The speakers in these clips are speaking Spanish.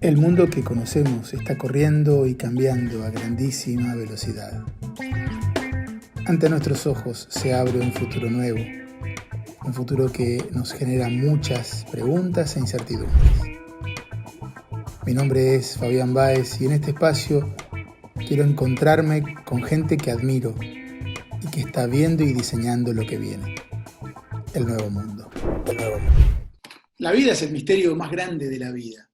El mundo que conocemos está corriendo y cambiando a grandísima velocidad. Ante nuestros ojos se abre un futuro nuevo, un futuro que nos genera muchas preguntas e incertidumbres. Mi nombre es Fabián Báez y en este espacio quiero encontrarme con gente que admiro y que está viendo y diseñando lo que viene, el nuevo mundo. La vida es el misterio más grande de la vida.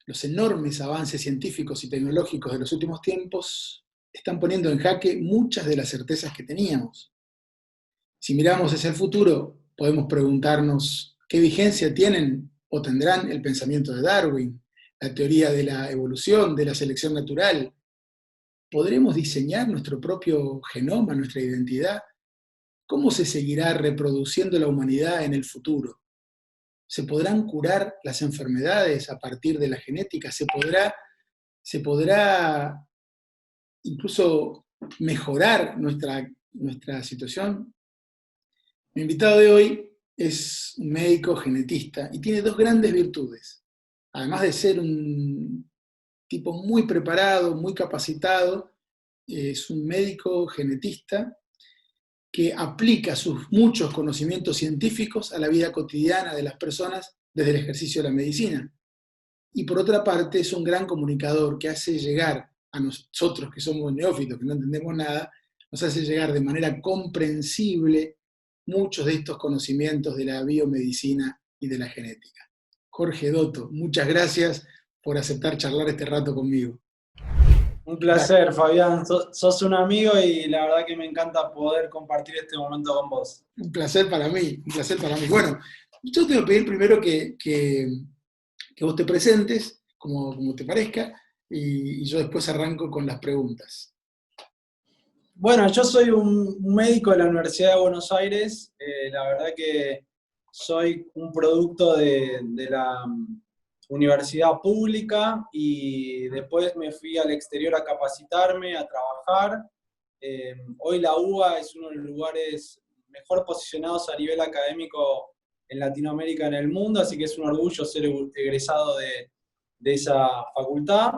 Los enormes avances científicos y tecnológicos de los últimos tiempos están poniendo en jaque muchas de las certezas que teníamos. Si miramos hacia el futuro, podemos preguntarnos qué vigencia tienen o tendrán el pensamiento de Darwin, la teoría de la evolución, de la selección natural. ¿Podremos diseñar nuestro propio genoma, nuestra identidad? ¿Cómo se seguirá reproduciendo la humanidad en el futuro? ¿Se podrán curar las enfermedades a partir de la genética? ¿Se podrá incluso mejorar nuestra situación? Mi invitado de hoy es un médico genetista y tiene dos grandes virtudes. Además de ser un tipo muy preparado, muy capacitado, es un médico genetista que aplica sus muchos conocimientos científicos a la vida cotidiana de las personas desde el ejercicio de la medicina. Y por otra parte es un gran comunicador que hace llegar a nosotros que somos neófitos, que no entendemos nada, nos hace llegar de manera comprensible muchos de estos conocimientos de la biomedicina y de la genética. Jorge Dotto, muchas gracias por aceptar charlar este rato conmigo. Un placer, Fabián. Sos un amigo y la verdad que me encanta poder compartir este momento con vos. Un placer para mí, un placer para mí. Bueno, yo te voy a pedir primero que vos te presentes, como te parezca, y yo después arranco con las preguntas. Bueno, yo soy un médico de la Universidad de Buenos Aires. La verdad que soy un producto de la universidad pública y después me fui al exterior a capacitarme, a trabajar. Hoy la UBA es uno de los lugares mejor posicionados a nivel académico en Latinoamérica, en el mundo, así que es un orgullo ser egresado de esa facultad,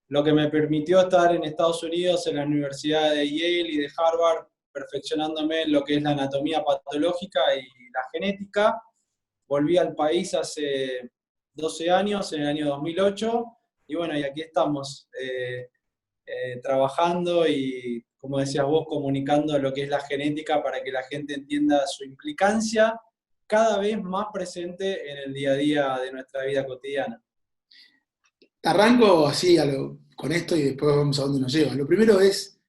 lo que me permitió estar en Estados Unidos, en la Universidad de Yale y de Harvard, perfeccionándome en lo que es la anatomía patológica y la genética. Volví al país hace 12 años, en el año 2008, y bueno, y aquí estamos, trabajando y, como decías vos, comunicando lo que es la genética para que la gente entienda su implicancia cada vez más presente en el día a día de nuestra vida cotidiana. Arranco así con esto y después vamos a dónde nos lleva. Lo primero es,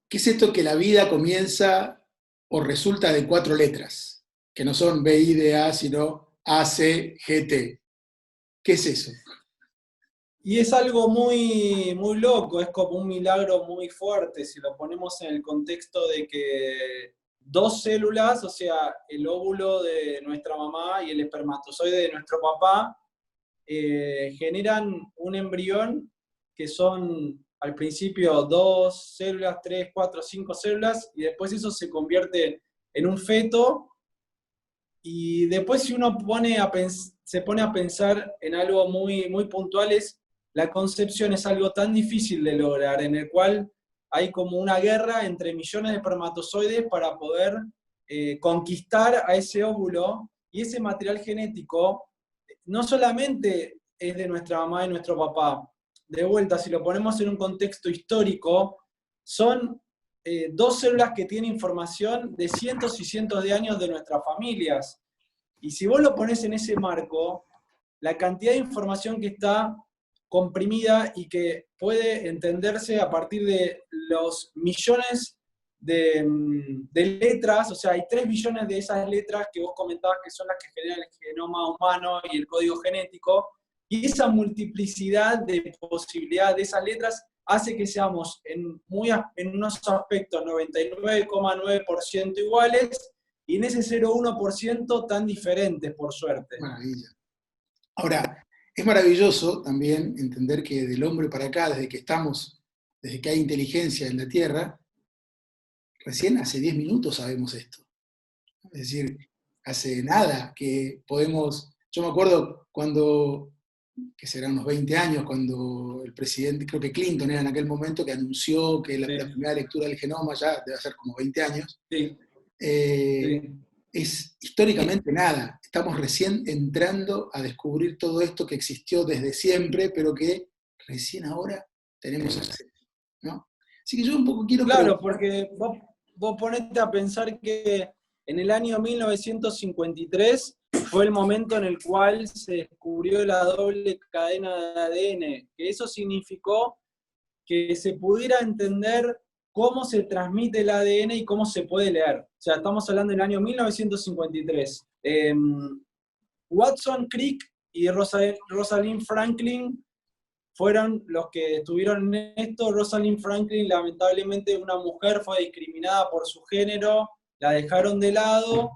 ¿qué es esto que la vida comienza o resulta de cuatro letras? Que no son B, I, D, A, sino A, C, G, T. ¿Qué es eso? Y es algo muy, muy loco, es como un milagro muy fuerte si lo ponemos en el contexto de que dos células, o sea, el óvulo de nuestra mamá y el espermatozoide de nuestro papá, generan un embrión que son al principio dos células, tres, cuatro, cinco células, y después eso se convierte en un feto, y después si uno se pone a pensar en algo muy, muy puntual, es la concepción es algo tan difícil de lograr, en el cual hay como una guerra entre millones de espermatozoides para poder conquistar a ese óvulo, y ese material genético no solamente es de nuestra mamá y nuestro papá. De vuelta, si lo ponemos en un contexto histórico, son dos células que tienen información de cientos y cientos de años de nuestras familias. Y si vos lo pones en ese marco, la cantidad de información que está comprimida y que puede entenderse a partir de los millones de letras, o sea, hay 3 billones de esas letras que vos comentabas que son las que generan el genoma humano y el código genético, y esa multiplicidad de posibilidades de esas letras hace que seamos en unos aspectos 99,9% iguales, y en ese 0,1% tan diferentes, por suerte. Maravilla. Ahora, es maravilloso también entender que del hombre para acá, desde que hay inteligencia en la Tierra, recién hace 10 minutos sabemos esto. Es decir, hace nada que podemos. Yo me acuerdo cuando que serán unos 20 años, cuando el presidente, creo que Clinton era en aquel momento, que anunció que la primera lectura del genoma, ya debe ser como 20 años, Sí, eh, sí. es históricamente nada. Estamos recién entrando a descubrir todo esto que existió desde siempre, pero que recién ahora tenemos acceso, ¿no? Así que yo un poco quiero Claro, preguntar. porque vos ponete a pensar que en el año 1953 fue el momento en el cual se descubrió la doble cadena de ADN, que eso significó que se pudiera entender cómo se transmite el ADN y cómo se puede leer. O sea, estamos hablando del año 1953. Watson, Crick y Rosalind Franklin fueron los que estuvieron en esto. Rosalind Franklin, lamentablemente, una mujer, fue discriminada por su género, la dejaron de lado,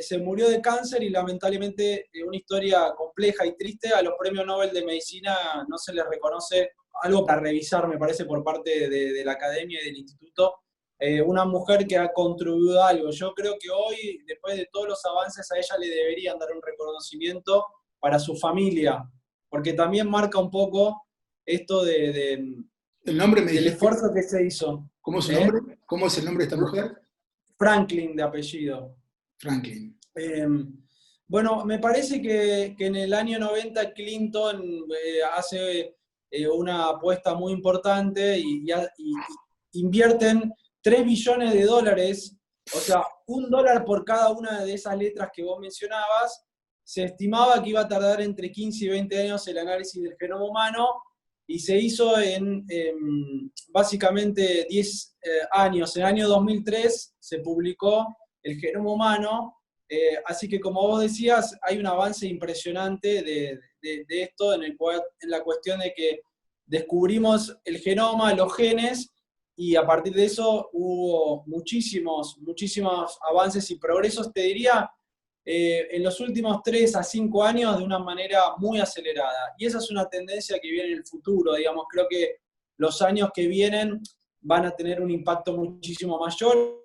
se murió de cáncer y lamentablemente una historia compleja y triste. A los premios Nobel de Medicina no se les reconoce, algo para revisar, me parece, por parte de la academia y del instituto, una mujer que ha contribuido a algo. Yo creo que hoy, después de todos los avances, a ella le deberían dar un reconocimiento para su familia, porque también marca un poco esto El nombre me del dijiste, esfuerzo que se hizo. ¿cómo es su ¿Eh? nombre? ¿Cómo es el nombre de esta mujer? Franklin de apellido. Franklin. Eh, bueno, me parece que en el año 90 Clinton hace una apuesta muy importante y invierten 3 billones de dólares, o sea, $1 por cada una de esas letras que vos mencionabas. Se estimaba que iba a tardar entre 15 y 20 años el análisis del genoma humano, y se hizo en básicamente 10 años. En el año 2003 se publicó el genoma humano. Así que, como vos decías, hay un avance impresionante de esto en la cuestión de que descubrimos el genoma, los genes, y a partir de eso hubo muchísimos avances y progresos, te diría, en los últimos 3 a 5 años de una manera muy acelerada. Y esa es una tendencia que viene en el futuro, digamos. Creo que los años que vienen van a tener un impacto muchísimo mayor.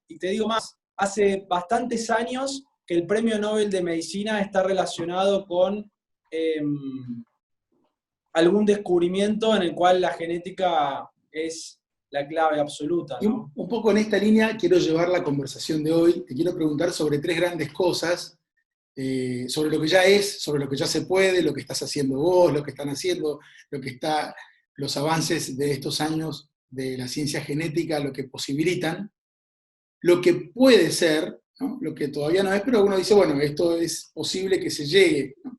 Y te digo más, hace bastantes años que el Premio Nobel de Medicina está relacionado con algún descubrimiento en el cual la genética es la clave absoluta, Y ¿no? un poco en esta línea quiero llevar la conversación de hoy. Te quiero preguntar sobre 3 grandes cosas, sobre lo que ya es, sobre lo que ya se puede, lo que estás haciendo vos, lo que están haciendo, los avances de estos años de la ciencia genética, lo que posibilitan, lo que puede ser, ¿no? Lo que todavía no es, pero uno dice, bueno, esto es posible que se llegue, ¿no?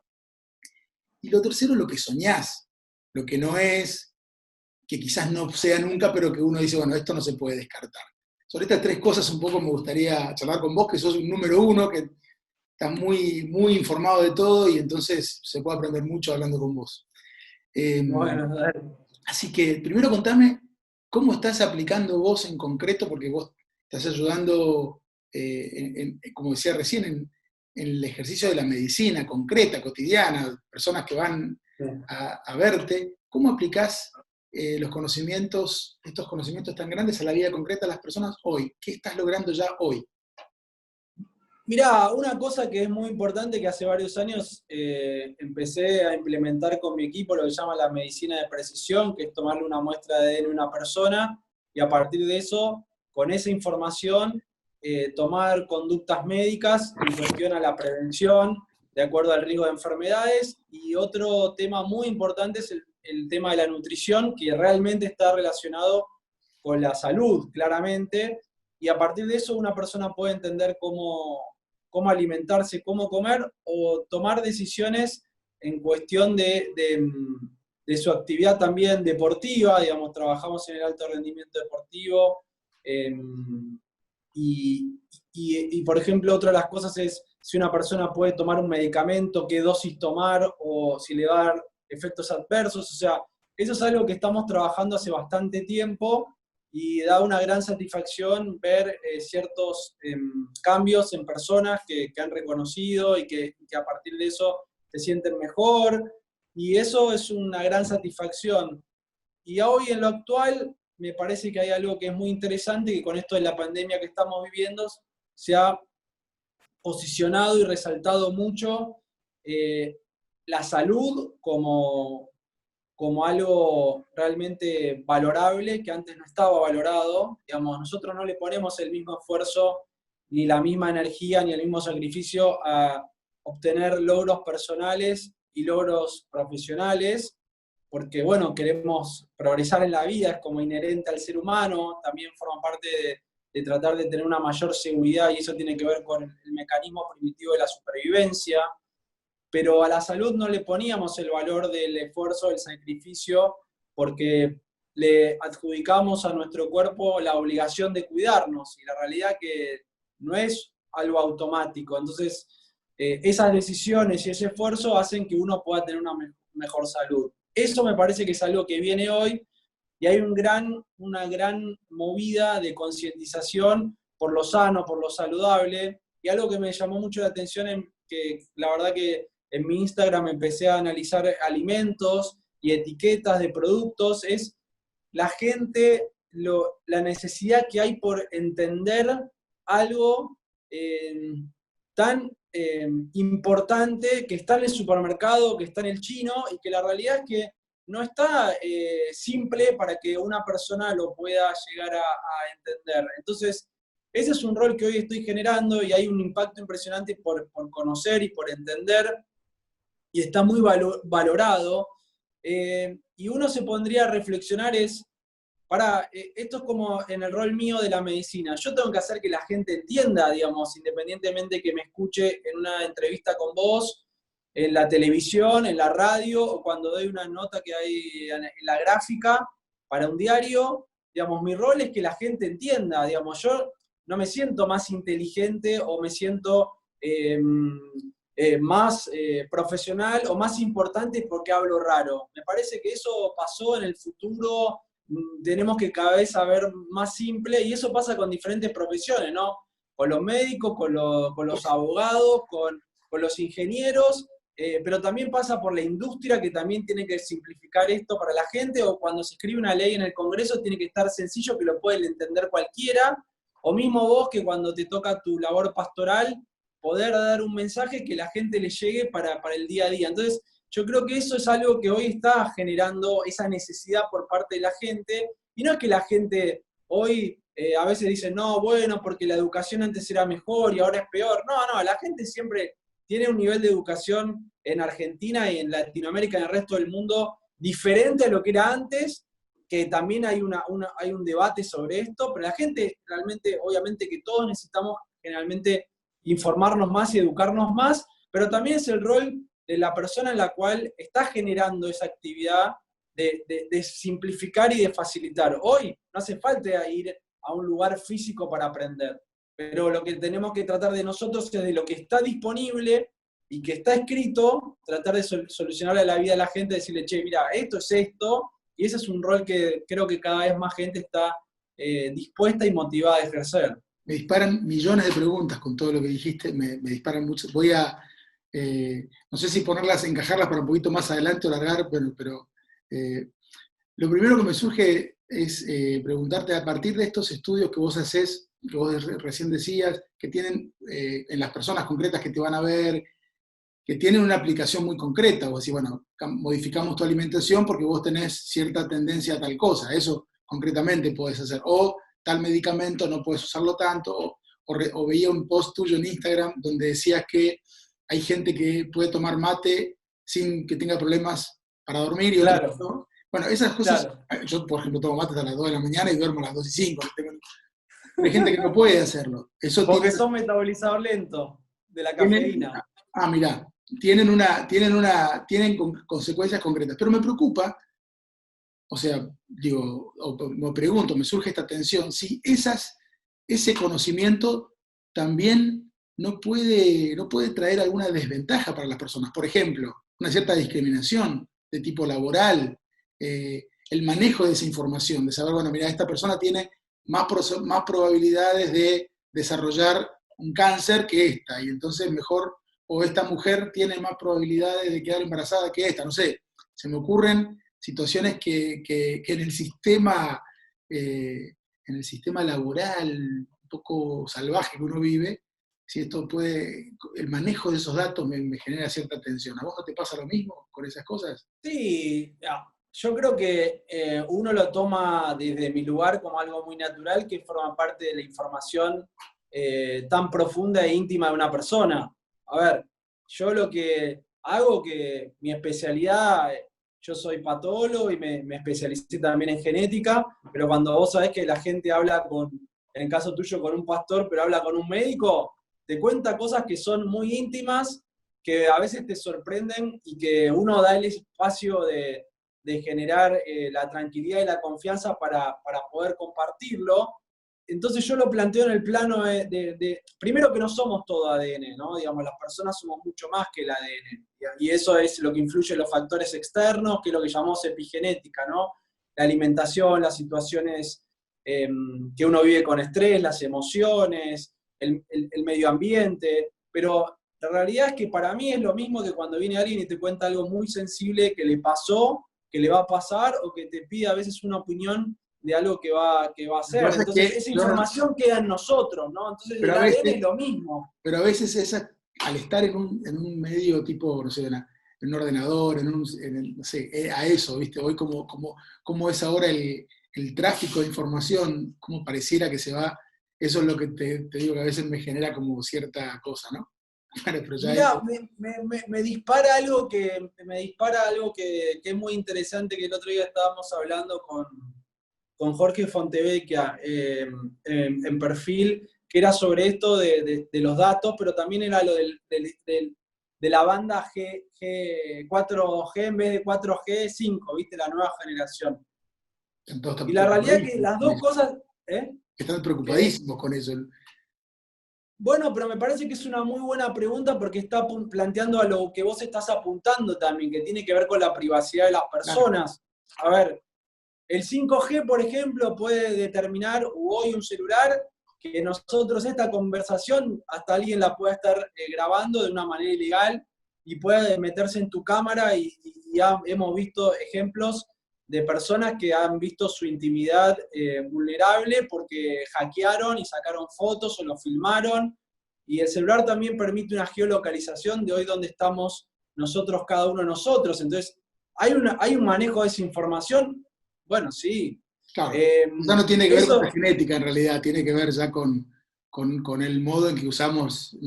Y lo tercero, lo que soñás, lo que no es, que quizás no sea nunca, pero que uno dice, bueno, esto no se puede descartar. Sobre estas 3 cosas un poco me gustaría charlar con vos, que sos un número 1, que estás muy, muy informado de todo y entonces se puede aprender mucho hablando con vos. Bueno, dale. Así que primero contame cómo estás aplicando vos en concreto, porque vos estás ayudando, como decía recién, en el ejercicio de la medicina concreta, cotidiana, personas que van Sí. a verte. ¿Cómo aplicás estos conocimientos tan grandes a la vida concreta de las personas hoy? ¿Qué estás logrando ya hoy? Mirá, una cosa que es muy importante, que hace varios años empecé a implementar con mi equipo, lo que se llama la medicina de precisión, que es tomarle una muestra de ADN a una persona y a partir de eso, con esa información, tomar conductas médicas en cuestión a la prevención, de acuerdo al riesgo de enfermedades. Y otro tema muy importante es el tema de la nutrición, que realmente está relacionado con la salud, claramente. Y a partir de eso una persona puede entender cómo alimentarse, cómo comer o tomar decisiones en cuestión de su actividad también deportiva. Digamos, trabajamos en el alto rendimiento deportivo, eh, y, por ejemplo, otra de las cosas es si una persona puede tomar un medicamento, qué dosis tomar o si le va a dar efectos adversos. O sea, eso es algo que estamos trabajando hace bastante tiempo y da una gran satisfacción ver ciertos cambios en personas que han reconocido y que a partir de eso se sienten mejor, y eso es una gran satisfacción. Y hoy en lo actual me parece que hay algo que es muy interesante, que con esto de la pandemia que estamos viviendo se ha posicionado y resaltado mucho, la salud como algo realmente valorable que antes no estaba valorado. Digamos, nosotros no le ponemos el mismo esfuerzo, ni la misma energía, ni el mismo sacrificio a obtener logros personales y logros profesionales, porque bueno, queremos progresar en la vida, es como inherente al ser humano, también forma parte de tratar de tener una mayor seguridad, y eso tiene que ver con el mecanismo primitivo de la supervivencia. Pero a la salud no le poníamos el valor del esfuerzo, del sacrificio, porque le adjudicamos a nuestro cuerpo la obligación de cuidarnos, y la realidad que no es algo automático. Entonces, esas decisiones y ese esfuerzo hacen que uno pueda tener una mejor salud. Eso me parece que es algo que viene hoy, y hay una gran movida de concientización por lo sano, por lo saludable, y algo que me llamó mucho la atención, que la verdad que en mi Instagram empecé a analizar alimentos y etiquetas de productos, es la gente, la necesidad que hay por entender algo tan importante que está en el supermercado, que está en el chino, y que la realidad es que no está simple para que una persona lo pueda llegar a entender. Entonces, ese es un rol que hoy estoy generando, y hay un impacto impresionante por conocer y por entender, y está muy valorado. Y uno se pondría a reflexionar esto es como en el rol mío de la medicina. Yo tengo que hacer que la gente entienda, digamos, independientemente que me escuche en una entrevista con vos, en la televisión, en la radio, o cuando doy una nota que hay en la gráfica para un diario. Digamos, mi rol es que la gente entienda. Digamos, yo no me siento más inteligente o me siento más profesional o más importante porque hablo raro. Me parece que eso pasó. En el futuro tenemos que cada vez saber más simple, y eso pasa con diferentes profesiones, ¿no? Con los médicos, con los abogados, con los ingenieros, pero también pasa por la industria, que también tiene que simplificar esto para la gente, o cuando se escribe una ley en el Congreso tiene que estar sencillo, que lo puede entender cualquiera, o mismo vos, que cuando te toca tu labor pastoral, poder dar un mensaje que la gente le llegue para el día a día. Entonces, yo creo que eso es algo que hoy está generando esa necesidad por parte de la gente, y no es que la gente hoy a veces dice, no, bueno, porque la educación antes era mejor y ahora es peor. No, la gente siempre tiene un nivel de educación en Argentina y en Latinoamérica y en el resto del mundo diferente a lo que era antes, que también hay un debate sobre esto, pero la gente realmente, obviamente que todos necesitamos generalmente informarnos más y educarnos más, pero también es el rol de la persona en la cual está generando esa actividad de simplificar y de facilitar. Hoy no hace falta ir a un lugar físico para aprender, pero lo que tenemos que tratar de nosotros es de lo que está disponible y que está escrito, tratar de solucionarle la vida a la gente, decirle, che, mira, esto es esto, y ese es un rol que creo que cada vez más gente está dispuesta y motivada a ejercer. Me disparan millones de preguntas con todo lo que dijiste, me disparan mucho. Voy a, no sé si ponerlas, encajarlas para un poquito más adelante o largar, pero lo primero que me surge es preguntarte, a partir de estos estudios que vos haces, que vos recién decías, que tienen en las personas concretas que te van a ver, que tienen una aplicación muy concreta, vos decís, bueno, modificamos tu alimentación porque vos tenés cierta tendencia a tal cosa, eso concretamente podés hacer, o tal medicamento no puedes usarlo tanto, o veía un post tuyo en Instagram donde decías que hay gente que puede tomar mate sin que tenga problemas para dormir y Claro, otros no. Bueno, esas cosas, claro. yo por ejemplo tomo mate hasta las 2 de la mañana y duermo a las 2 y 5, pero hay gente que no puede hacerlo. Eso Porque son metabolizador lento de la tienen, cafeína. mirá, tienen consecuencias concretas, pero me preocupa, o sea, digo, o me pregunto, me surge esta tensión, si ese conocimiento también no puede traer alguna desventaja para las personas. Por ejemplo, una cierta discriminación de tipo laboral, el manejo de esa información, de saber, bueno, mira, esta persona tiene más probabilidades de desarrollar un cáncer que esta, y entonces mejor, o esta mujer tiene más probabilidades de quedar embarazada que esta, no sé, se me ocurren situaciones que en el sistema laboral un poco salvaje que uno vive, si esto puede, el manejo de esos datos me genera cierta tensión. ¿A vos no te pasa lo mismo con esas cosas? Sí, yo creo que uno lo toma desde mi lugar como algo muy natural que forma parte de la información tan profunda e íntima de una persona. A ver, yo lo que hago, que mi especialidad, yo soy patólogo y me especialicé también en genética, pero cuando vos sabés que la gente habla con, en el caso tuyo, con un pastor, pero habla con un médico, te cuenta cosas que son muy íntimas, que a veces te sorprenden y que uno da el espacio de generar la tranquilidad y la confianza para poder compartirlo. Entonces yo lo planteo en el plano primero que no somos todo ADN, ¿no? Digamos, las personas somos mucho más que el ADN. Y eso es lo que influye en los factores externos, que es lo que llamamos epigenética, ¿no? La alimentación, las situaciones que uno vive con estrés, las emociones, el medio ambiente, pero la realidad es que para mí es lo mismo que cuando viene alguien y te cuenta algo muy sensible que le pasó, que le va a pasar, o que te pide a veces una opinión de algo que va a Lo que hacer. pasa es Entonces, que esa información queda en nosotros, ¿no? Entonces, pero el a ADN veces, es lo mismo. pero a veces al estar en un medio tipo, no sé, en un ordenador, no sé, a eso, ¿viste? Hoy como es ahora el tráfico de información, como pareciera que se va, eso es lo que te digo que a veces me genera como cierta cosa, ¿no? Bueno, pero ya Mirá, me dispara algo que es muy interesante, que el otro día estábamos hablando con Jorge Fontevecchia en Perfil, que era sobre esto de los datos, pero también era lo de la banda G4G en vez de 4G 5, ¿viste? La nueva generación. todos Y están la realidad es que preocupadísimos las con dos eso. cosas, ¿eh? Están ¿Qué? preocupadísimos con eso. Bueno, pero me parece que es una muy buena pregunta porque está planteando a lo que vos estás apuntando también, que tiene que ver con la privacidad de las Claro, personas. A ver, el 5G, por ejemplo, puede determinar, o hoy un celular, que nosotros esta conversación hasta alguien la pueda estar grabando de una manera ilegal y puede meterse en tu cámara y hemos visto ejemplos de personas que han visto su intimidad vulnerable porque hackearon y sacaron fotos o lo filmaron. Y el celular también permite una geolocalización de hoy donde estamos nosotros, cada uno de nosotros. Entonces, hay un manejo de esa información. Bueno, sí. claro. Eh, Ya no tiene que ver con la eso, genética en realidad, tiene que ver ya con el modo en que usamos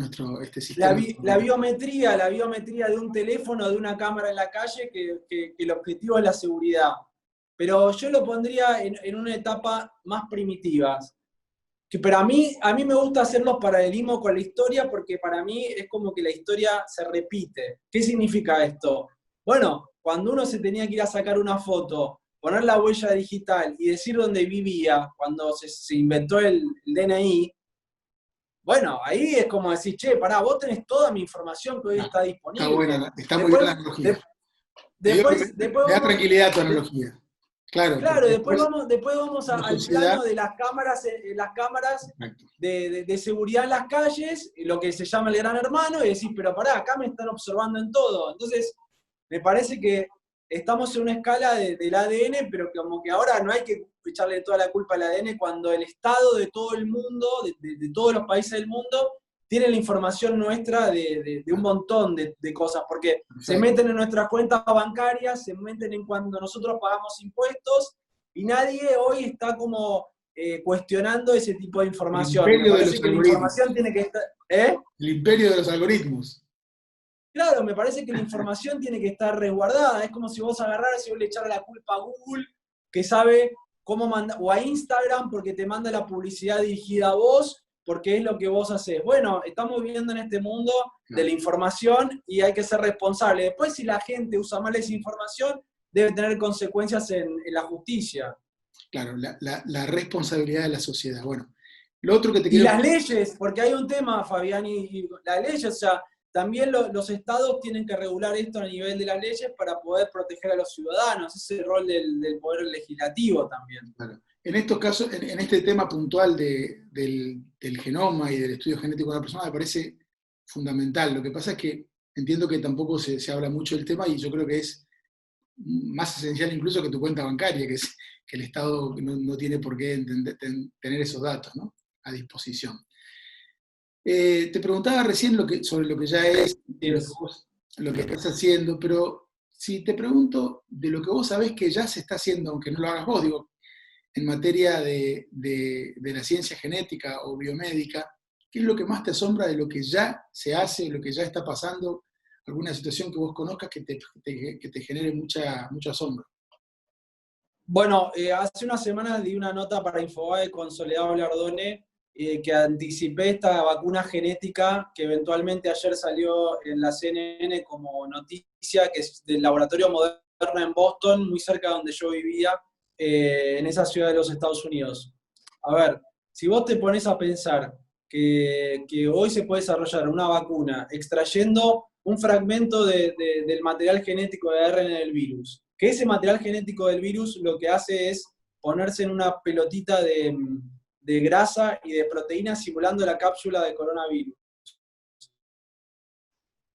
este sistema. la biometría de un teléfono, de una cámara en la calle, que el objetivo es la seguridad. Pero yo lo pondría en una etapa más primitiva. Pero a mí me gusta hacer los paralelismos con la historia porque para mí es como que la historia se repite. ¿Qué significa esto? Bueno, cuando uno se tenía que ir a sacar una foto, poner la huella digital y decir dónde vivía, cuando se inventó el DNI, bueno, ahí es como decir, che, pará, vos tenés toda mi información que hoy Ah, está está buena, disponible. está muy bien la Después, analogía. después Me da vamos, tranquilidad tu analogía. Claro, claro, porque después después vamos como al sociedad, plano de las cámaras exacto, de seguridad en las calles, lo que se llama el gran hermano, y decís, pero pará, acá me están observando en todo. Entonces, me parece que estamos en una escala del ADN, pero como que ahora no hay que echarle toda la culpa al ADN cuando el Estado de todo el mundo, de todos los países del mundo, tiene la información nuestra de un montón de cosas, porque se perfecto. meten en nuestras cuentas bancarias, se meten en cuando nosotros pagamos impuestos, y nadie hoy está como cuestionando ese tipo de El información. Y me imperio de parece los que la información algoritmos. tiene que estar... ¿Eh? El imperio de los algoritmos. Claro, me parece que la información tiene que estar resguardada. Es como si vos agarraras y vos le echaras la culpa a Google, que sabe cómo mandar, o a Instagram, porque te manda la publicidad dirigida a vos, porque es lo que vos haces. Bueno, estamos viviendo en este mundo de la Claro, información y hay que ser responsable. Después, si la gente usa mal esa información, debe tener consecuencias en la justicia. claro, la responsabilidad de la sociedad. Bueno, lo otro que te Y quiero... las leyes, porque hay un tema, Fabián, y las leyes, o sea, también los estados tienen que regular esto a nivel de las leyes para poder proteger a los ciudadanos. Ese es el rol del poder legislativo también. Claro. En estos casos, en este tema puntual del genoma y del estudio genético de una persona, me parece fundamental. Lo que pasa es que entiendo que tampoco se habla mucho del tema y yo creo que es más esencial incluso que tu cuenta bancaria, que el Estado no tiene por qué tener esos datos, ¿no?, a disposición. Te preguntaba recién sobre lo que ya es, lo que estás haciendo, pero si te pregunto de lo que vos sabés que ya se está haciendo, aunque no lo hagas vos, digo, en materia de la ciencia genética o biomédica, ¿qué es lo que más te asombra de lo que ya se hace, lo que ya está pasando? ¿Alguna situación que vos conozcas que te genere mucho asombro? Bueno, hace unas semanas di una nota para Infobae con Soledad Olardone, que anticipé esta vacuna genética que eventualmente ayer salió en la CNN como noticia, que es del laboratorio Moderna en Boston, muy cerca de donde yo vivía, en esa ciudad de los Estados Unidos. A ver, si vos te pones a pensar que hoy se puede desarrollar una vacuna extrayendo un fragmento del material genético de ARN del virus, que ese material genético del virus lo que hace es ponerse en una pelotita de grasa y de proteína simulando la cápsula de coronavirus.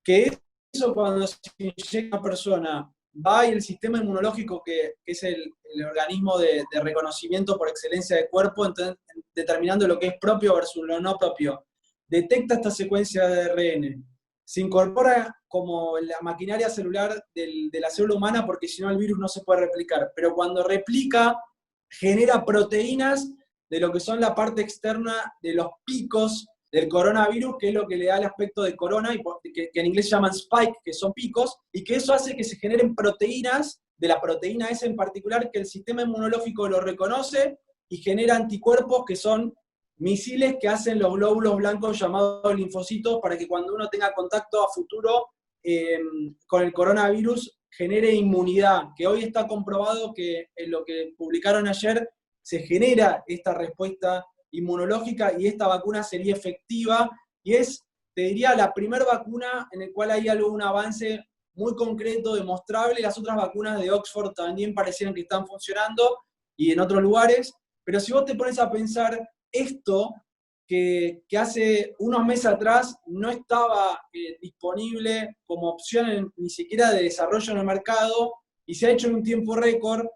Que eso cuando se inyecta a una persona, va y el sistema inmunológico, que es el organismo de reconocimiento por excelencia del cuerpo, entonces, determinando lo que es propio versus lo no propio, detecta esta secuencia de ARN, se incorpora como en la maquinaria celular de la célula humana, porque si no el virus no se puede replicar, pero cuando replica, genera proteínas de lo que son la parte externa de los picos del coronavirus, que es lo que le da el aspecto de corona, y que en inglés llaman spike, que son picos, y que eso hace que se generen proteínas, de la proteína S en particular, que el sistema inmunológico lo reconoce y genera anticuerpos que son misiles que hacen los glóbulos blancos llamados linfocitos para que cuando uno tenga contacto a futuro con el coronavirus genere inmunidad, que hoy está comprobado que en lo que publicaron ayer se genera esta respuesta inmunológica y esta vacuna sería efectiva y es, te diría, la primera vacuna en la cual hay un avance muy concreto, demostrable. Las otras vacunas de Oxford también parecieran que están funcionando y en otros lugares, pero si vos te pones a pensar esto, que hace unos meses atrás no estaba disponible como opción ni siquiera de desarrollo en el mercado y se ha hecho en un tiempo récord,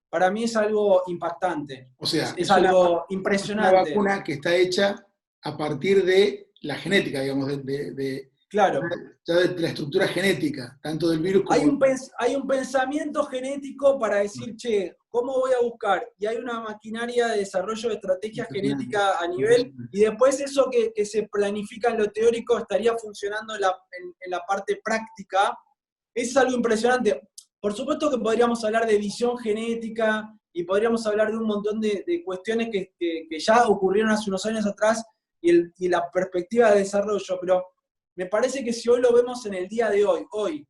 para mí es algo impactante, O sea, es algo una impresionante. vacuna que está hecha a partir de la genética, digamos, Claro, ya de la estructura genética, tanto del virus hay como... hay un pensamiento genético para decir, che, ¿cómo voy a buscar? Y hay una maquinaria de desarrollo de estrategias Impresionante, genéticas a nivel, impresionante. y después eso que se planifica en lo teórico estaría funcionando en la parte práctica. Es algo impresionante. Por supuesto que podríamos hablar de visión genética y podríamos hablar de un montón de cuestiones que ya ocurrieron hace unos años atrás y la perspectiva de desarrollo, pero me parece que si hoy lo vemos en el día de hoy,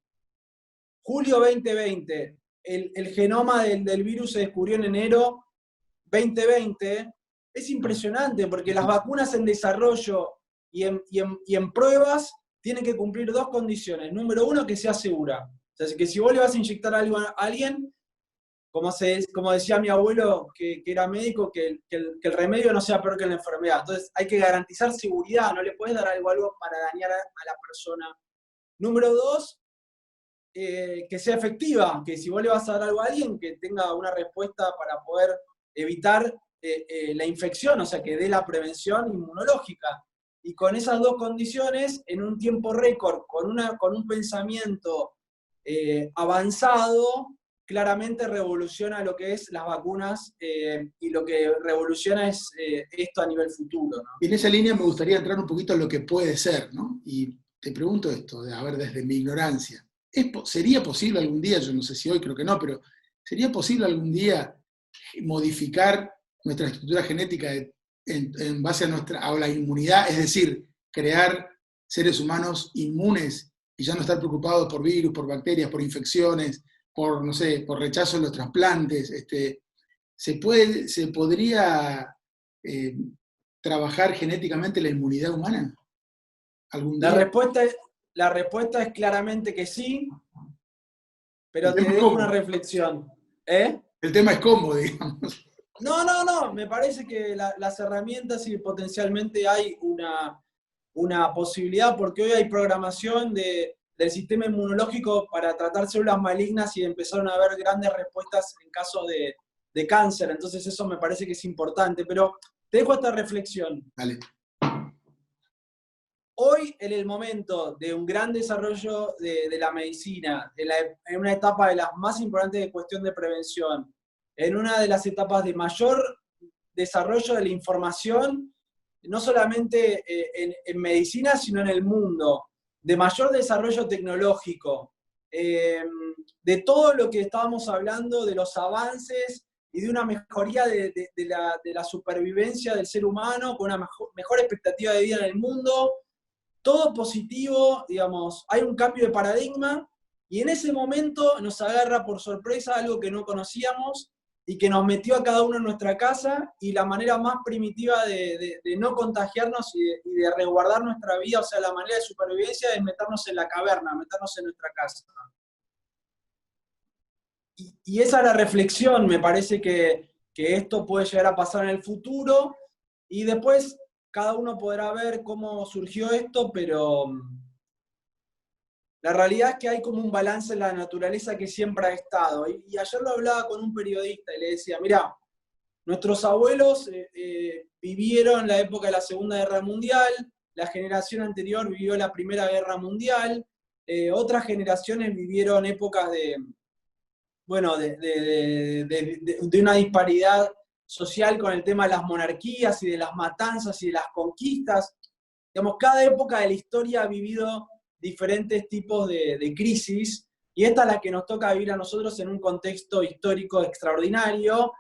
julio 2020, el genoma del virus se descubrió en enero 2020, es impresionante porque las vacunas en desarrollo y en pruebas tienen que cumplir dos condiciones. Número uno, que sea segura. O sea, que si vos le vas a inyectar algo a alguien, como decía mi abuelo, que era médico, que el remedio no sea peor que la enfermedad. Entonces hay que garantizar seguridad, no le puedes dar algo para dañar a la persona. Número dos, que sea efectiva, que si vos le vas a dar algo a alguien, que tenga una respuesta para poder evitar la infección, o sea, que dé la prevención inmunológica. Y con esas dos condiciones, en un tiempo récord, con un pensamiento avanzado, claramente revoluciona lo que es las vacunas y lo que revoluciona es esto a nivel futuro, ¿no? Y en esa línea me gustaría entrar un poquito en lo que puede ser, ¿no? Y te pregunto esto, a ver, desde mi ignorancia, ¿sería posible algún día, yo no sé si hoy, creo que no, pero ¿sería posible algún día modificar nuestra estructura genética en base a la inmunidad? Es decir, crear seres humanos inmunes y ya no estar preocupados por virus, por bacterias, por infecciones, por, no sé, por rechazo en los trasplantes. ¿Se podría trabajar genéticamente la inmunidad humana algún La día? respuesta la respuesta es claramente que sí, El pero te tema es dejo una cómo. reflexión. ¿Eh? El tema es cómo, digamos. No, me parece que las herramientas y potencialmente hay una posibilidad, porque hoy hay programación del sistema inmunológico para tratar células malignas y empezaron a haber grandes respuestas en casos de cáncer, entonces eso me parece que es importante, pero te dejo esta reflexión. Vale. hoy, en el momento de un gran desarrollo de la medicina, en una etapa de las más importantes de cuestión de prevención, en una de las etapas de mayor desarrollo de la información, no solamente en medicina, sino en el mundo, de mayor desarrollo tecnológico, de todo lo que estábamos hablando, de los avances y de una mejoría de la supervivencia del ser humano, con una mejor expectativa de vida en el mundo, todo positivo, digamos, hay un cambio de paradigma, y en ese momento nos agarra por sorpresa algo que no conocíamos, y que nos metió a cada uno en nuestra casa, y la manera más primitiva de no contagiarnos y de resguardar nuestra vida, o sea, la manera de supervivencia es meternos en la caverna, meternos en nuestra casa. Y esa es la reflexión, me parece que esto puede llegar a pasar en el futuro, y después cada uno podrá ver cómo surgió esto, pero la realidad es que hay como un balance en la naturaleza que siempre ha estado. Y ayer lo hablaba con un periodista y le decía, mirá, nuestros abuelos vivieron la época de la Segunda Guerra Mundial, la generación anterior vivió la Primera Guerra Mundial, otras generaciones vivieron épocas de una disparidad social con el tema de las monarquías y de las matanzas y de las conquistas. Digamos, cada época de la historia ha vivido diferentes tipos de crisis, y esta es la que nos toca vivir a nosotros en un contexto histórico extraordinario,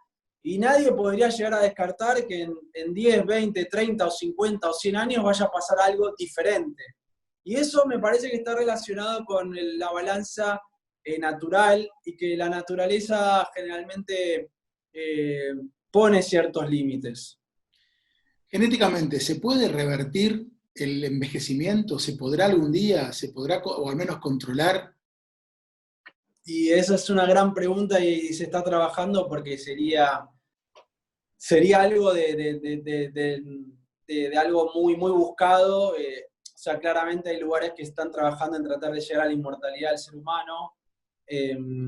y nadie podría llegar a descartar que en 10, 20, 30 o 50 o 100 años vaya a pasar algo diferente. Y eso me parece que está relacionado con la balanza natural, y que la naturaleza generalmente pone ciertos límites. Genéticamente, ¿se puede revertir el envejecimiento? ¿Se podrá algún día? ¿Se podrá, o al menos, controlar? Y esa es una gran pregunta, y se está trabajando, porque sería algo de algo muy, muy buscado. O sea, claramente hay lugares que están trabajando en tratar de llegar a la inmortalidad del ser humano.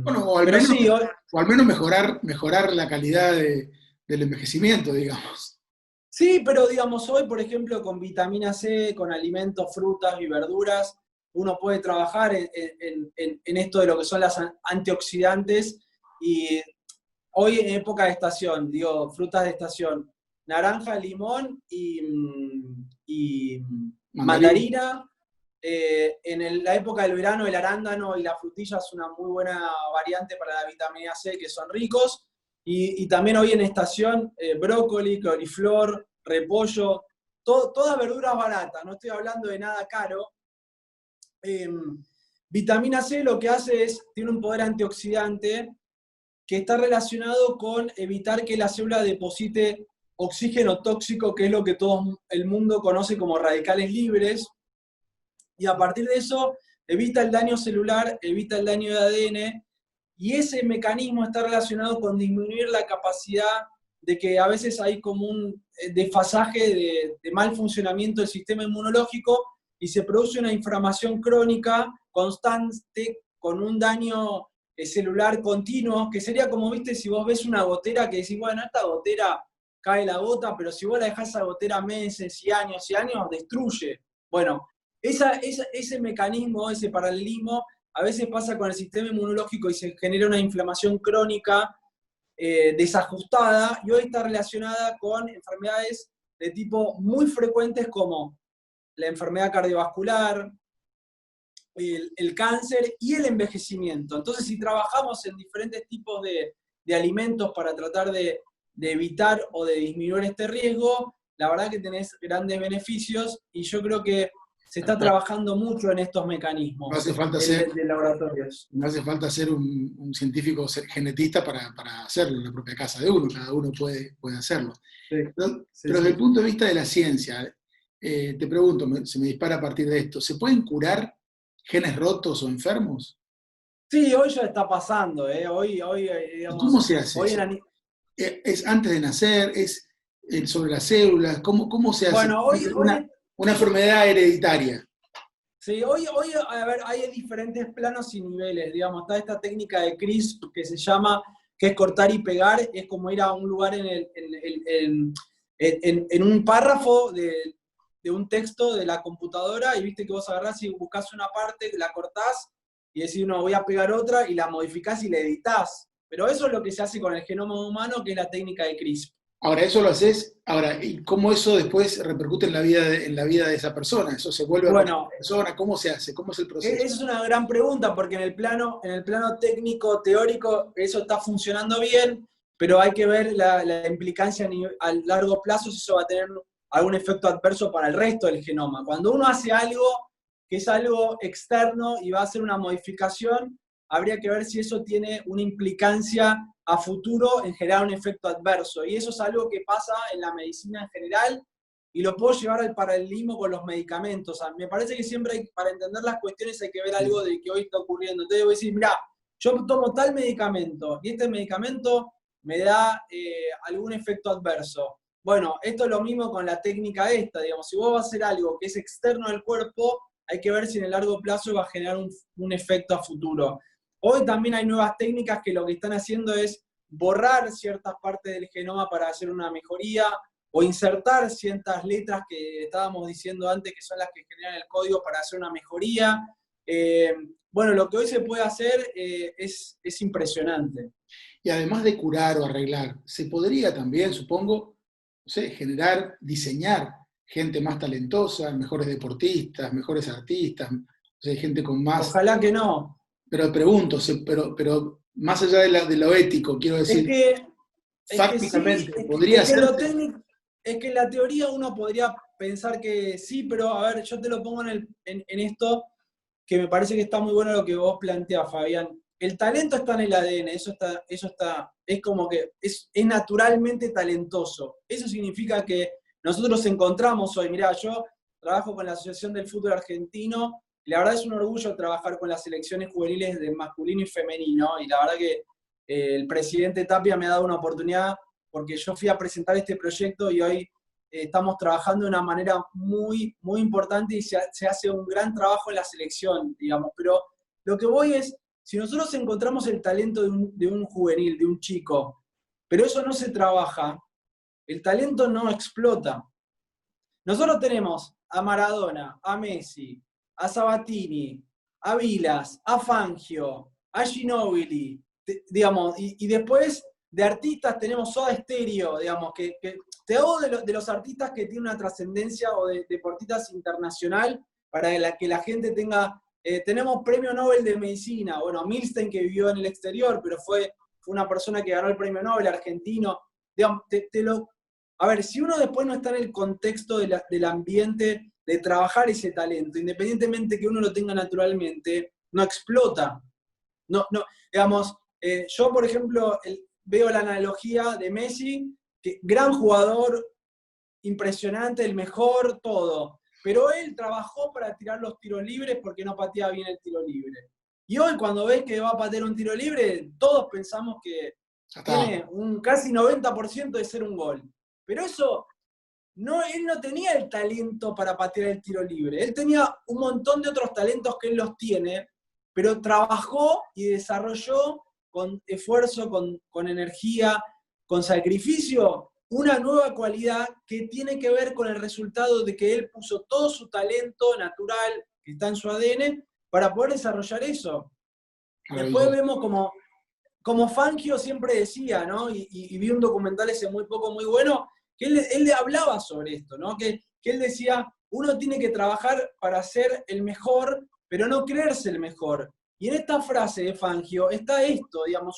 Bueno, o al Pero menos, sí, o al menos mejorar la calidad del envejecimiento, digamos. sí, pero digamos, hoy, por ejemplo, con vitamina C, con alimentos, frutas y verduras, uno puede trabajar en esto de lo que son las antioxidantes, y hoy en época de estación, digo, frutas de estación, naranja, limón y mandarina. La época del verano, el arándano y la frutilla es una muy buena variante para la vitamina C, que son ricos. Y también hoy en estación, brócoli, coliflor, repollo, todas verduras baratas, no estoy hablando de nada caro. Vitamina C lo que hace tiene un poder antioxidante que está relacionado con evitar que la célula deposite oxígeno tóxico, que es lo que todo el mundo conoce como radicales libres, y a partir de eso evita el daño celular, evita el daño de ADN, y ese mecanismo está relacionado con disminuir la capacidad de que a veces hay como un desfasaje de mal funcionamiento del sistema inmunológico, y se produce una inflamación crónica constante con un daño celular continuo, que sería como, viste, si vos ves una gotera que decís, bueno, esta gotera cae la gota, pero si vos la dejás esa gotera meses y años, destruye. Bueno, ese mecanismo, ese paralelismo, a veces pasa con el sistema inmunológico y se genera una inflamación crónica desajustada, y hoy está relacionada con enfermedades de tipo muy frecuentes como la enfermedad cardiovascular, el cáncer y el envejecimiento. Entonces, si trabajamos en diferentes tipos de alimentos para tratar de evitar o de disminuir este riesgo, la verdad que tenés grandes beneficios, y yo creo que se está trabajando mucho en estos mecanismos No hace falta de laboratorios. No hace falta ser un científico genetista para hacerlo en la propia casa de uno, cada uno puede hacerlo. Sí, Pero sí, desde el punto de vista de la ciencia, te pregunto, se me dispara a partir de esto, ¿se pueden curar genes rotos o enfermos? Sí, hoy ya está pasando, hoy digamos, ¿Cómo se hace hoy eso? en, ¿Es antes de nacer? ¿Es sobre las células? ¿Cómo se hace? bueno, Una enfermedad hereditaria. sí, hoy a ver, hay diferentes planos y niveles, digamos, está esta técnica de CRISP que se llama, que es cortar y pegar, es como ir a un lugar en un párrafo de un texto de la computadora y viste que vos agarrás y buscás una parte, la cortás y decís, no, voy a pegar otra y la modificás y la editás. Pero eso es lo que se hace con el genoma humano, que es la técnica de CRISPR. Ahora, eso lo haces, ahora, ¿y cómo eso después repercute en la vida de esa persona? ¿Eso se vuelve a repetir Bueno, la persona? ¿Cómo se hace? ¿Cómo es el proceso? esa es una gran pregunta, porque en el plano técnico, teórico, eso está funcionando bien, pero hay que ver la implicancia a largo plazo si eso va a tener algún efecto adverso para el resto del genoma. Cuando uno hace algo que es algo externo y va a hacer una modificación, habría que ver si eso tiene una implicancia a futuro en generar un efecto adverso. Y eso es algo que pasa en la medicina en general, y lo puedo llevar al paralelismo con los medicamentos. O sea, me parece que siempre para entender las cuestiones hay que ver algo de que hoy está ocurriendo. Entonces voy a decir, mira, yo tomo tal medicamento y este medicamento me da algún efecto adverso. Bueno, esto es lo mismo con la técnica esta, digamos, si vos vas a hacer algo que es externo al cuerpo, hay que ver si en el largo plazo va a generar un efecto a futuro. Hoy también hay nuevas técnicas que lo que están haciendo es borrar ciertas partes del genoma para hacer una mejoría, o insertar ciertas letras que estábamos diciendo antes, que son las que generan el código para hacer una mejoría. Bueno, lo que hoy se puede hacer es impresionante. Y además de curar o arreglar, se podría también, supongo, no sé, generar, diseñar gente más talentosa, mejores deportistas, mejores artistas, o sea, gente con más... Ojalá que no. Pero pregunto, pero más allá de lo ético, quiero Es decir, que, es que sí, fácticamente, ¿podría es que lo hacerse? técnico, es que en la teoría uno podría pensar que sí, pero a ver, yo te lo pongo en esto, que me parece que está muy bueno lo que vos planteás, Fabián. El talento está en el ADN, es como que es naturalmente talentoso. Eso significa que nosotros encontramos hoy, mirá, yo trabajo con la Asociación del Fútbol Argentino, y la verdad es un orgullo trabajar con las selecciones juveniles de masculino y femenino, y la verdad que el presidente Tapia me ha dado una oportunidad porque yo fui a presentar este proyecto y hoy estamos trabajando de una manera muy, muy importante y se hace un gran trabajo en la selección, digamos. Pero lo que voy es, si nosotros encontramos el talento de un juvenil, de un chico, pero eso no se trabaja, el talento no explota. Nosotros tenemos a Maradona, a Messi, a Sabatini, a Vilas, a Fangio, a Ginóbili, digamos, y después de artistas tenemos Soda Stereo, digamos, que te hago de los artistas que tienen una trascendencia o de deportistas internacional para que la gente tenga, tenemos premio Nobel de Medicina, bueno, Milstein que vivió en el exterior, pero fue una persona que ganó el premio Nobel argentino, digamos, a ver, si uno después no está en el contexto del ambiente de trabajar ese talento, independientemente que uno lo tenga naturalmente, no explota. No, no, digamos, yo, por ejemplo, veo la analogía de Messi, que gran jugador, impresionante, el mejor, todo. Pero él trabajó para tirar los tiros libres porque no pateaba bien el tiro libre. Y hoy, cuando ves que va a patear un tiro libre, todos pensamos que tiene un casi 90% de ser un gol. Pero eso, no, él no tenía el talento para patear el tiro libre. Él tenía un montón de otros talentos que él los tiene, pero trabajó y desarrolló con esfuerzo, con energía, con sacrificio, una nueva cualidad que tiene que ver con el resultado de que él puso todo su talento natural que está en su ADN para poder desarrollar eso. Después vemos como Fangio siempre decía, ¿no? Y vi un documental ese muy poco, muy bueno, que él hablaba sobre esto, ¿no? Que él decía, uno tiene que trabajar para ser el mejor, pero no creerse el mejor. Y en esta frase de Fangio está esto, digamos,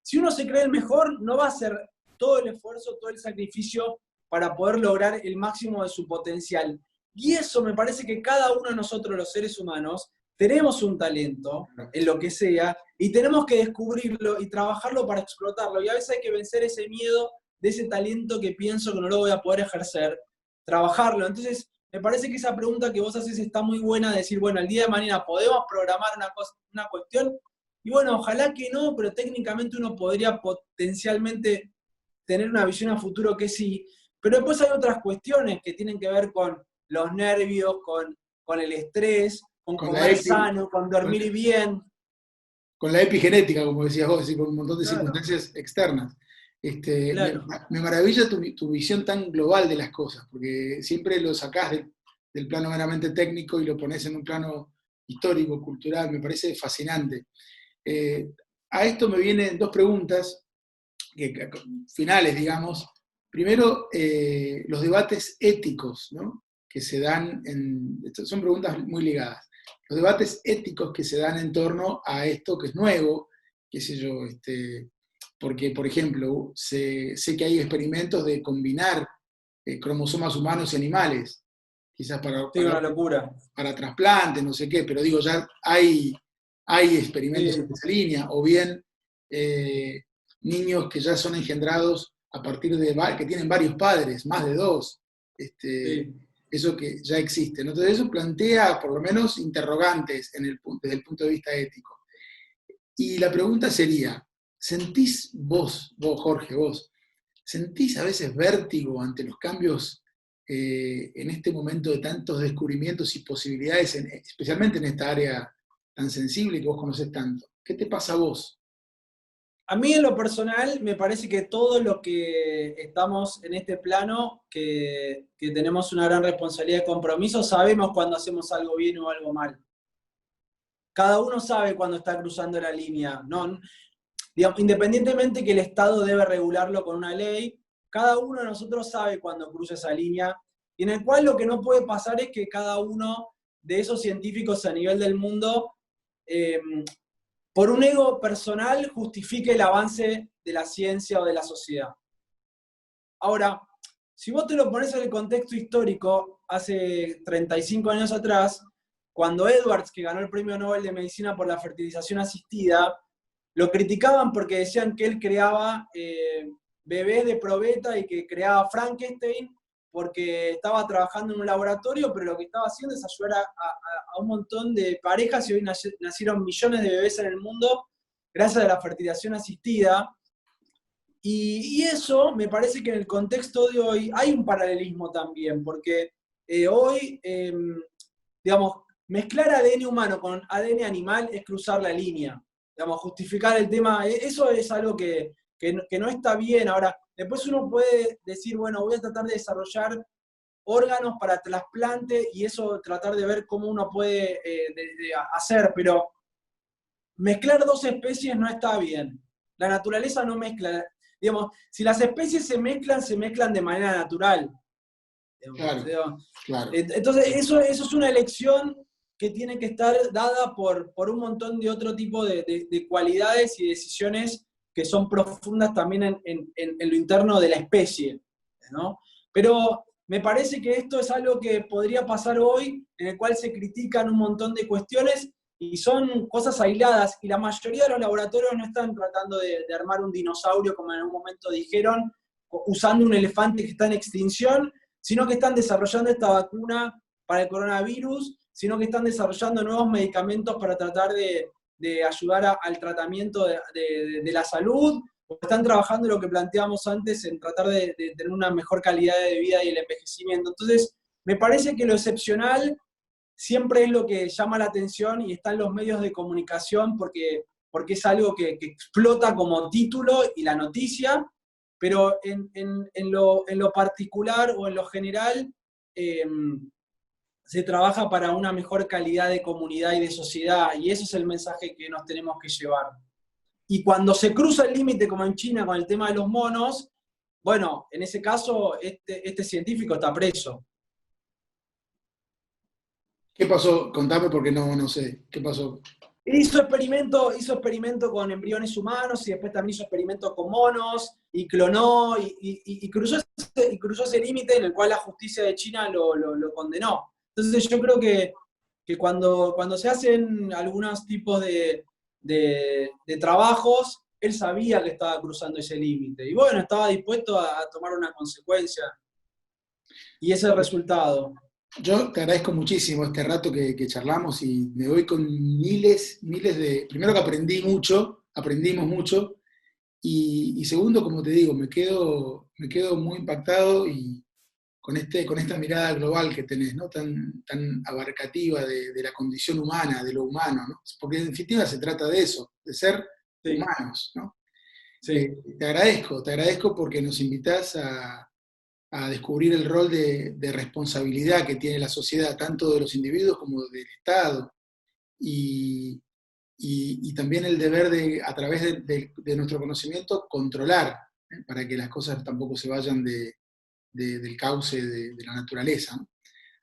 si uno se cree el mejor, no va a hacer todo el esfuerzo, todo el sacrificio para poder lograr el máximo de su potencial. Y eso me parece que cada uno de nosotros, los seres humanos, tenemos un talento en lo que sea y tenemos que descubrirlo y trabajarlo para explotarlo. Y a veces hay que vencer ese miedo de ese talento que pienso que no lo voy a poder ejercer, trabajarlo. Entonces, me parece que esa pregunta que vos haces está muy buena, de decir, bueno, el día de mañana podemos programar una cuestión, y bueno, ojalá que no, pero técnicamente uno podría potencialmente tener una visión a futuro que sí, pero después hay otras cuestiones que tienen que ver con los nervios, con el estrés, con comer sano, con dormir bien. Con la epigenética, como decías vos, y con un montón de circunstancias externas. Claro. Me maravilla tu visión tan global de las cosas, porque siempre lo sacás del plano meramente técnico y lo pones en un plano histórico, cultural, me parece fascinante. A esto me vienen dos preguntas finales, digamos. Primero, los debates éticos, ¿no? Que se dan, son preguntas muy ligadas. Los debates éticos que se dan en torno a esto que es nuevo, qué sé yo, porque, por ejemplo, sé que hay experimentos de combinar cromosomas humanos y animales, quizás Sí, una locura. para trasplante, no sé qué, pero digo, ya hay experimentos Sí, en esa línea, o bien niños que ya son engendrados a partir de que tienen varios padres, más de dos, sí. eso que ya existe, ¿no? Entonces eso plantea por lo menos interrogantes desde el punto de vista ético. Y la pregunta sería, ¿sentís Jorge, sentís a veces vértigo ante los cambios en este momento de tantos descubrimientos y posibilidades, especialmente en esta área tan sensible que vos conocés tanto? ¿Qué te pasa a vos? A mí en lo personal me parece que todos los que estamos en este plano, que tenemos una gran responsabilidad y compromiso, sabemos cuando hacemos algo bien o algo mal. Cada uno sabe cuando está cruzando la línea, ¿no? Digamos, independientemente que el Estado debe regularlo con una ley, cada uno de nosotros sabe cuando cruza esa línea, y en el cual lo que no puede pasar es que cada uno de esos científicos a nivel del mundo, eh, por un ego personal, justifique el avance de la ciencia o de la sociedad. Ahora, si vos te lo pones en el contexto histórico, hace 35 años atrás, cuando Edwards, que ganó el Premio Nobel de Medicina por la fertilización asistida, lo criticaban porque decían que él creaba bebés de probeta y que creaba Frankenstein porque estaba trabajando en un laboratorio, pero lo que estaba haciendo es ayudar a un montón de parejas y hoy nacieron millones de bebés en el mundo gracias a la fertilización asistida. Y eso me parece que en el contexto de hoy hay un paralelismo también, porque hoy, digamos, mezclar ADN humano con ADN animal es cruzar la línea. Digamos, justificar el tema, eso es algo que no está bien. Ahora, después uno puede decir, bueno, voy a tratar de desarrollar órganos para trasplante y eso tratar de ver cómo uno puede de hacer, pero mezclar dos especies no está bien. La naturaleza no mezcla. Digamos, si las especies se mezclan de manera natural. Claro, claro. Entonces, eso es una elección que tiene que estar dada por un montón de otro tipo de cualidades y decisiones que son profundas también en lo interno de la especie, ¿no? Pero me parece que esto es algo que podría pasar hoy, en el cual se critican un montón de cuestiones y son cosas aisladas, y la mayoría de los laboratorios no están tratando de armar un dinosaurio, como en algún momento dijeron, usando un elefante que está en extinción, sino que están desarrollando esta vacuna para el coronavirus, sino que están desarrollando nuevos medicamentos para tratar de ayudar al tratamiento de la salud, o están trabajando en lo que planteábamos antes, en tratar de tener una mejor calidad de vida y el envejecimiento. Entonces, me parece que lo excepcional siempre es lo que llama la atención y está en los medios de comunicación porque es algo que explota como título y la noticia, pero en lo particular o en lo general se trabaja para una mejor calidad de comunidad y de sociedad, y ese es el mensaje que nos tenemos que llevar. Y cuando se cruza el límite, como en China con el tema de los monos, bueno, en ese caso este científico está preso. ¿Qué pasó? Contame porque no sé. ¿Qué pasó? Hizo experimento con embriones humanos y después también hizo experimento con monos y clonó y cruzó ese límite en el cual la justicia de China lo condenó. Entonces yo creo que cuando se hacen algunos tipos de trabajos, él sabía que estaba cruzando ese límite y bueno, estaba dispuesto a tomar una consecuencia y ese es el resultado. Yo te agradezco muchísimo este rato que charlamos y me voy con miles de... Primero que aprendimos mucho, y segundo, como te digo, me quedo muy impactado y con esta mirada global que tenés, ¿no? Tan abarcativa de la condición humana, de lo humano, ¿no? Porque en definitiva se trata de eso, de ser Sí, humanos, ¿no? sí. Te agradezco porque nos invitás a descubrir el rol de responsabilidad que tiene la sociedad, tanto de los individuos como del Estado, y también el deber de, a través de nuestro conocimiento, controlar, para que las cosas tampoco se vayan del cauce de la naturaleza, ¿no?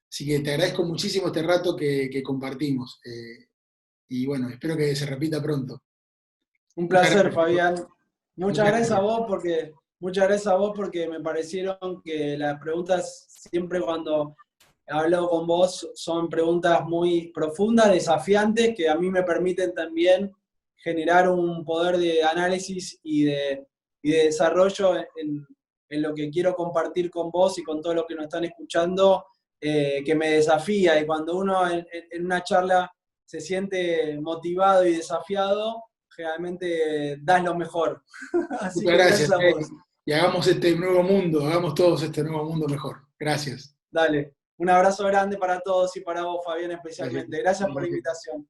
Así que te agradezco muchísimo este rato que compartimos, y bueno, espero que se repita pronto. Un Muchas placer, gracias. Fabián. Muchas Muchas gracias a gracias. vos muchas gracias a vos porque me parecieron que las preguntas siempre cuando hablo con vos son preguntas muy profundas, desafiantes, que a mí me permiten también generar un poder de análisis y de desarrollo en lo que quiero compartir con vos y con todos los que nos están escuchando, que me desafía. Y cuando uno en una charla se siente motivado y desafiado, generalmente das lo mejor. Así Muchas que gracias. gracias a vos. Y hagamos este nuevo mundo, hagamos todos este nuevo mundo mejor. Gracias. Dale. Un abrazo grande para todos y para vos, Fabián, Gracias. especialmente. Gracias por la invitación.